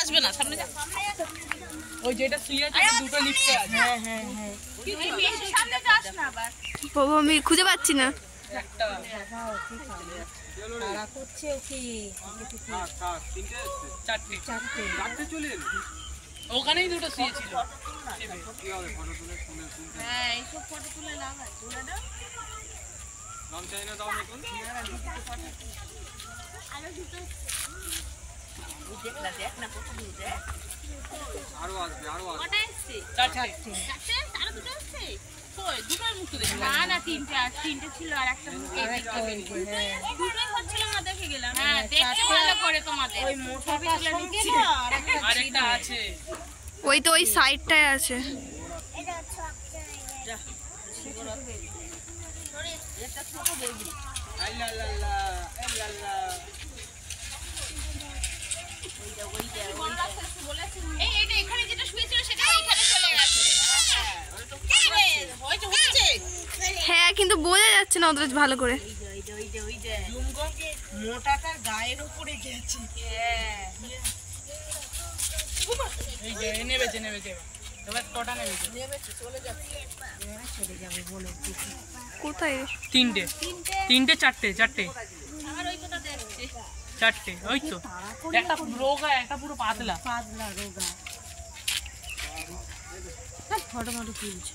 আসবে না, সামনে যা। ওই যেটা শুয়ে আছে দুটো লিফটে আছে। হ্যাঁ হ্যাঁ হ্যাঁ, সামনে যাস না আবার। বাবা আমি খুঁজে পাচ্ছি না। একটা তারা করছে ওকে। চারটে চারটে চলে এলি? ওখানেই দুটো শুয়েছিল। কি হবে ফটো তুলে হ্যাঁ এইসব ফটো তুলে লাগাই, তুলে দাও। নাম চাই না দাও নতুন। দেখ না কত দূর দেখ। আরো আসবে আরো আসবে। কটা এসছে? চারটে চারটে? আরো দুটো এসছে? কই দুটোর মুখ তো দেখি না, তিনটে, আর তিনটে ছিল আর একটা মুখ দুটোই হচ্ছিল না, দেখে গেলাম। হ্যাঁ দেখতে ভালো করে তোমাদের ওই মোটাটা সঙ্গে না আরেকটা আছে। ওই তো ওই সাইডটায় আছে। একটা ছোট বেবি। আল্লাহ এই এইটা এখানে যেটা শুয়েছিল সেটা এইখানে চলে গেছে। হ্যাঁ কিন্তু বোঝা যাচ্ছে না অত ভালো করে। মোটাটার গায়ের উপরে গেছে। এই যে নেবেছে এবার কটা নেবেছে? কোথায়? তিনটে চারটে আমার ওই কথা দেখছে। চারটে, ওই তো একটা রোগা একটা পুরো পাতলা রোগা। ফটো তুলছে।